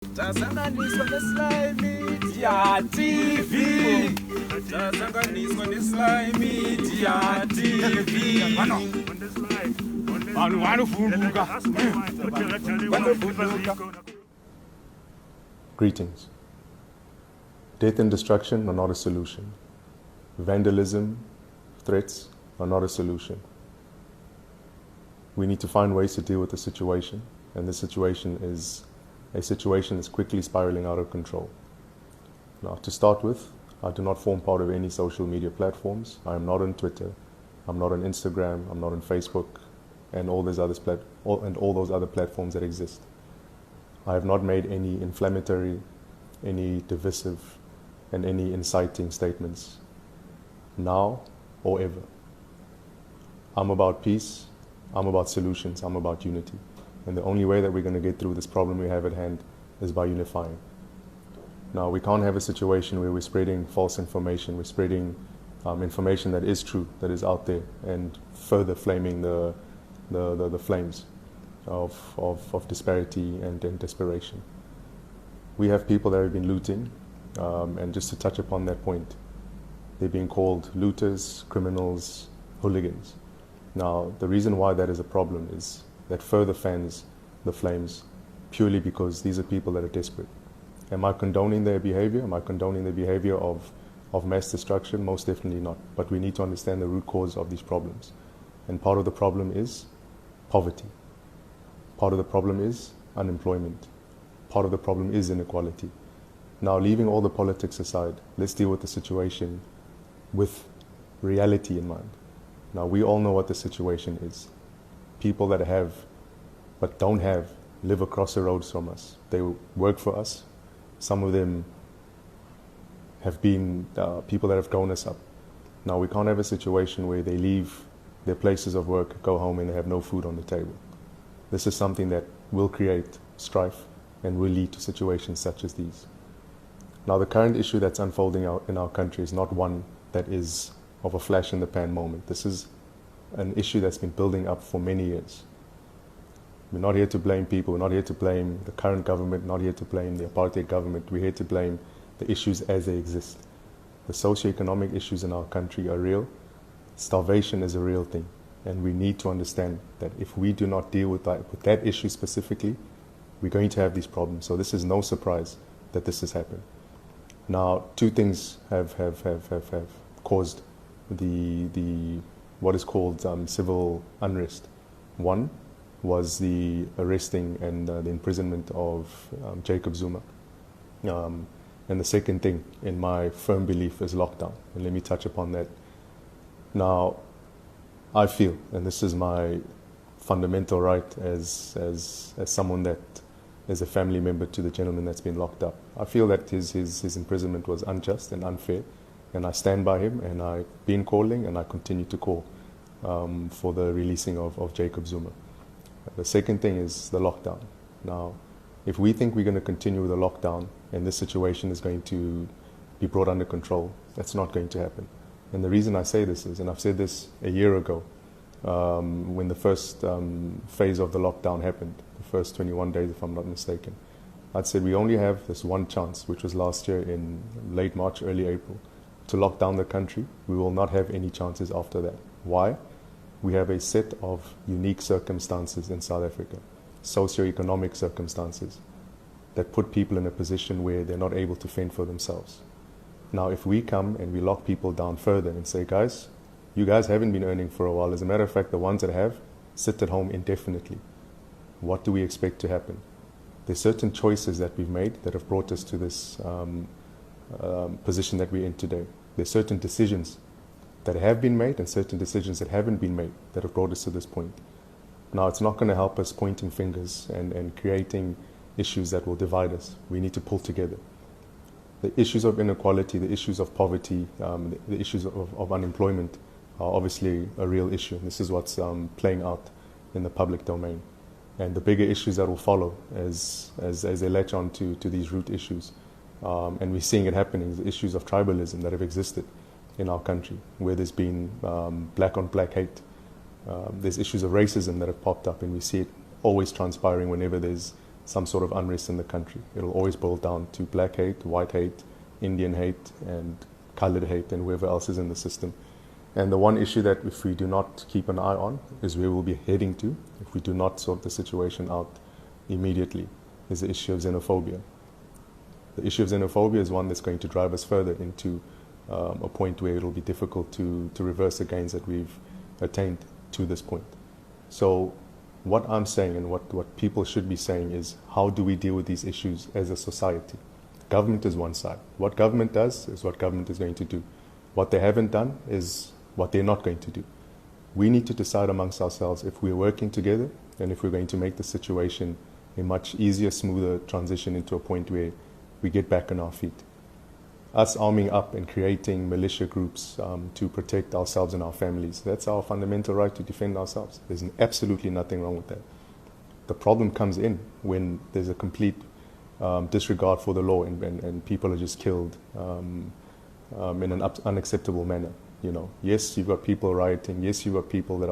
Duduzane SlyMedia Tv. Duduzane SlyMedia TV. Greetings. Death and destruction are not a solution. Vandalism, threats are not a solution. We need to find ways to deal with the situation, and the situation is a situation that's quickly spiraling out of control. Now, to start with, I do not form part of any social media platforms. I am not on Twitter, I'm not on Instagram, I'm not on Facebook, and all those other platforms that exist. I have not made any inflammatory, any divisive, and any inciting statements, now or ever. I'm about peace, I'm about solutions, I'm about unity. And the only way that we're going to get through this problem we have at hand is by unifying. Now, we can't have a situation where we're spreading false information, we're spreading information that is true, that is out there, and further flaming the flames of disparity and desperation. We have people that have been looting, and just to touch upon that point, they're being called looters, criminals, hooligans. Now, the reason why that is a problem is that further fans the flames purely because these are people that are desperate. Am I condoning their behavior? Am I condoning the behavior of mass destruction? Most definitely not. But we need to understand the root cause of these problems. And part of the problem is poverty. Part of the problem is unemployment. Part of the problem is inequality. Now, leaving all the politics aside, let's deal with the situation with reality in mind. Now, we all know what the situation is. People that have but don't have live across the roads from us. They work for us. Some of them have been people that have grown us up. Now, we can't have a situation where they leave their places of work, go home, and they have no food on the table. This is something that will create strife and will lead to situations such as these. Now, the current issue that's unfolding out in our country is not one that is of a flash in the pan moment. This is an issue that's been building up for many years. We're not here to blame people, we're not here to blame the current government, not here to blame the apartheid government, we're here to blame the issues as they exist. The socioeconomic issues in our country are real. Starvation is a real thing, and we need to understand that if we do not deal with that issue specifically, we're going to have these problems. So this is no surprise that this has happened. Now, two things have caused the what is called civil unrest. One was the arresting and the imprisonment of Jacob Zuma. And the second thing, in my firm belief, is lockdown. And let me touch upon that. Now, I feel, and this is my fundamental right as someone that is a family member to the gentleman that's been locked up, I feel that his imprisonment was unjust and unfair. And I stand by him, and I've been calling, and I continue to call for the releasing of Jacob Zuma. The second thing is the lockdown. Now, if we think we're going to continue with the lockdown and this situation is going to be brought under control, that's not going to happen. And the reason I say this is, and I've said this a year ago, when the first phase of the lockdown happened, the first 21 days, if I'm not mistaken, I'd said we only have this one chance, which was last year in late March, early April, to lock down the country. We will not have any chances after that. Why? We have a set of unique circumstances in South Africa, socioeconomic circumstances, that put people in a position where they're not able to fend for themselves. Now, if we come and we lock people down further and say, guys, you guys haven't been earning for a while. As a matter of fact, the ones that have, sit at home indefinitely. What do we expect to happen? There's certain choices that we've made that have brought us to this position that we're in today. There's certain decisions that have been made and certain decisions that haven't been made that have brought us to this point. Now, it's not going to help us pointing fingers and creating issues that will divide us. We need to pull together. The issues of inequality, the issues of poverty, the issues of unemployment are obviously a real issue. This is what's playing out in the public domain. And the bigger issues that will follow as they latch on to these root issues. And we're seeing it happening, the issues of tribalism that have existed in our country, where there's been black on black hate. There's issues of racism that have popped up, and we see it always transpiring whenever there's some sort of unrest in the country. It'll always boil down to black hate, white hate, Indian hate, and colored hate, and whoever else is in the system. And the one issue that if we do not keep an eye on is where we'll be heading to if we do not sort the situation out immediately, is the issue of xenophobia. The issue of xenophobia is one that's going to drive us further into a point where it'll be difficult to reverse the gains that we've attained to this point. So what I'm saying and what people should be saying is, how do we deal with these issues as a society? Government is one side. What government does is what government is going to do. What they haven't done is what they're not going to do. We need to decide amongst ourselves if we're working together and if we're going to make the situation a much easier, smoother transition into a point where we get back on our feet. Us arming up and creating militia groups to protect ourselves and our families, that's our fundamental right to defend ourselves. There's absolutely nothing wrong with that. The problem comes in when there's a complete disregard for the law and people are just killed in an unacceptable manner. You know, yes, you've got people rioting. Yes, you've got people that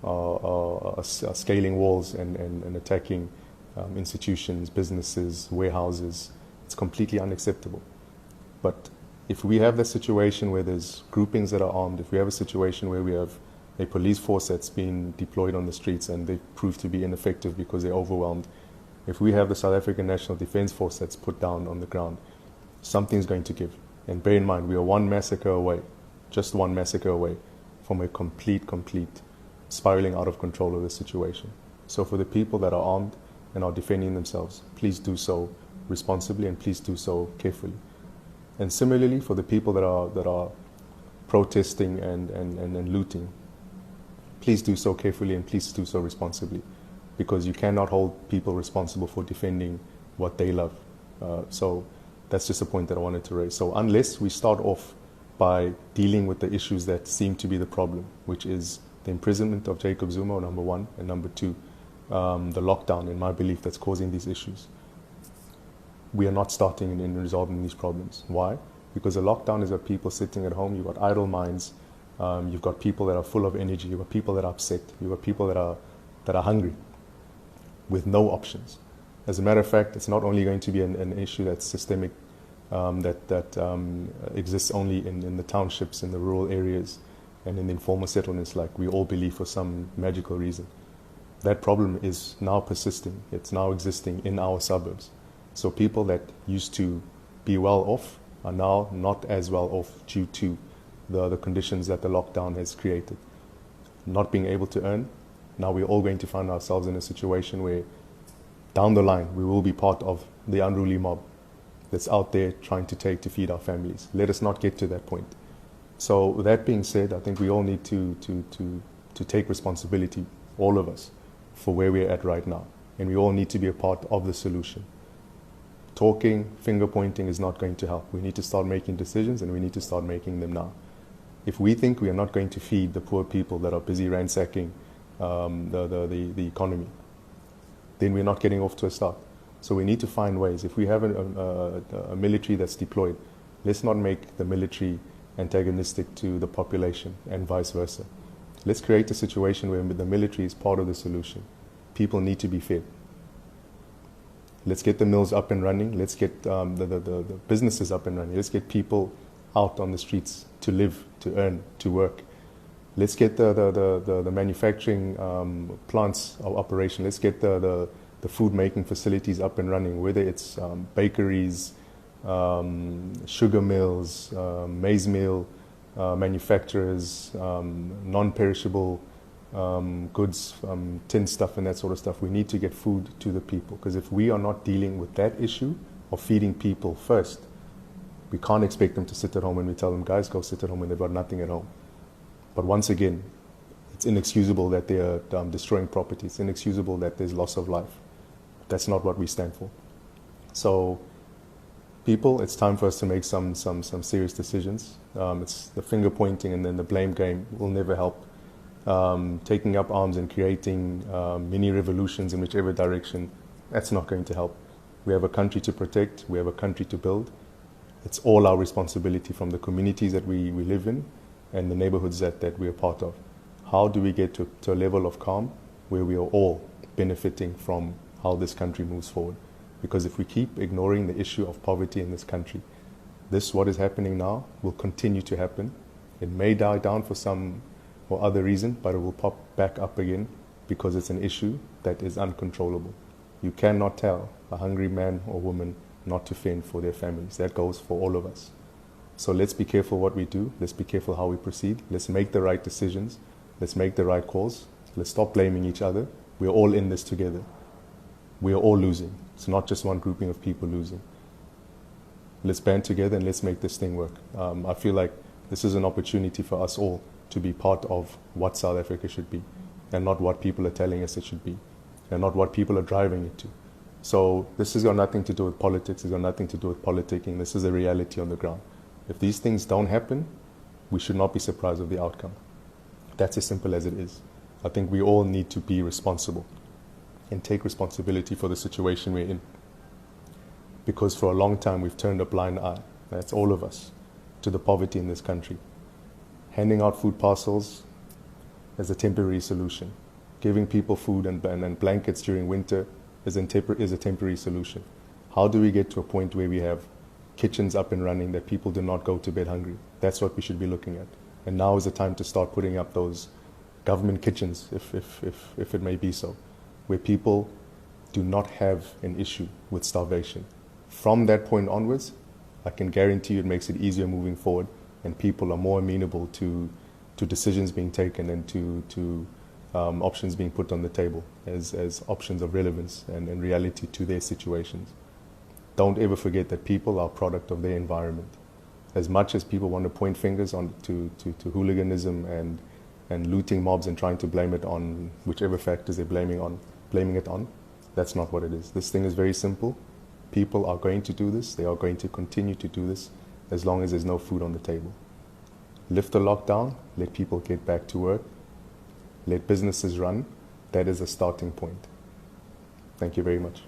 are scaling walls and attacking institutions, businesses, warehouses. It's completely unacceptable. But if we have that situation where there's groupings that are armed, if we have a situation where we have a police force that's been deployed on the streets and they prove to be ineffective because they're overwhelmed, if we have the South African National Defence Force that's put down on the ground, something's going to give. And bear in mind, we are one massacre away, just one massacre away from a complete spiraling out of control of the situation. So for the people that are armed and are defending themselves, please do so responsibly and please do so carefully. And similarly, for the people that are protesting and looting, please do so carefully and please do so responsibly, because you cannot hold people responsible for defending what they love. So that's just a point that I wanted to raise. So unless we start off by dealing with the issues that seem to be the problem, which is the imprisonment of Jacob Zuma, number one, and number two, the lockdown, in my belief, that's causing these issues, we are not starting in resolving these problems. Why? Because a lockdown is about people sitting at home. You've got idle minds. You've got people that are full of energy. You've got people that are upset. You've got people that are hungry with no options. As a matter of fact, it's not only going to be an issue that's systemic, that exists only in the townships, in the rural areas, and in the informal settlements, like we all believe for some magical reason. That problem is now persisting. It's now existing in our suburbs. So people that used to be well off are now not as well off due to the conditions that the lockdown has created. Not being able to earn, now we're all going to find ourselves in a situation where down the line we will be part of the unruly mob that's out there trying to feed our families. Let us not get to that point. So with that being said, I think we all need to take responsibility, all of us, for where we're at right now. And we all need to be a part of the solution. Talking, finger pointing is not going to help. We need to start making decisions, and we need to start making them now. If we think we are not going to feed the poor people that are busy ransacking the economy, then we're not getting off to a start. So we need to find ways. If we have a military that's deployed, let's not make the military antagonistic to the population and vice versa. Let's create a situation where the military is part of the solution. People need to be fed. Let's get the mills up and running. Let's get the businesses up and running. Let's get people out on the streets to live, to earn, to work. Let's get the manufacturing plants of operation. Let's get the food making facilities up and running, whether it's bakeries, sugar mills, maize meal manufacturers, non-perishable goods, tin stuff and that sort of stuff. We need to get food to the people, because if we are not dealing with that issue of feeding people first, we can't expect them to sit at home when we tell them, guys, go sit at home when they've got nothing at home. But once again, it's inexcusable that they are destroying property. It's inexcusable that there's loss of life. That's not what we stand for. So people, it's time for us to make some serious decisions. It's the finger pointing and then the blame game will never help. Taking up arms and creating mini revolutions in whichever direction, that's not going to help. We have a country to protect. We have a country to build. It's all our responsibility, from the communities that we live in and the neighborhoods that we are part of. How do we get to a level of calm where we are all benefiting from how this country moves forward. Because if we keep ignoring the issue of poverty in this country, what is happening now will continue to happen. It may die down for some or other reason, but it will pop back up again because it's an issue that is uncontrollable. You cannot tell a hungry man or woman not to fend for their families. That goes for all of us. So let's be careful what we do. Let's be careful how we proceed. Let's make the right decisions. Let's make the right calls. Let's stop blaming each other. We're all in this together. We are all losing. It's not just one grouping of people losing. Let's band together and let's make this thing work. I feel like this is an opportunity for us all to be part of what South Africa should be, and not what people are telling us it should be, and not what people are driving it to. So this has got nothing to do with politics. It's got nothing to do with politicking. This is a reality on the ground. If these things don't happen, we should not be surprised with the outcome. That's as simple as it is. I think we all need to be responsible and take responsibility for the situation we're in. Because for a long time we've turned a blind eye, that's all of us, to the poverty in this country. Handing out food parcels as a temporary solution. Giving people food and blankets during winter is a temporary solution. How do we get to a point where we have kitchens up and running that people do not go to bed hungry? That's what we should be looking at. And now is the time to start putting up those government kitchens, if it may be so, where people do not have an issue with starvation. From that point onwards, I can guarantee you it makes it easier moving forward, and people are more amenable to decisions being taken and to options being put on the table as options of relevance and reality to their situations. Don't ever forget that people are a product of their environment. As much as people want to point fingers to hooliganism and looting mobs and trying to blame it on whichever factors they're blaming it on, that's not what it is. This thing is very simple. People are going to do this. They are going to continue to do this as long as there's no food on the table. Lift the lockdown, let people get back to work, let businesses run. That is a starting point. Thank you very much.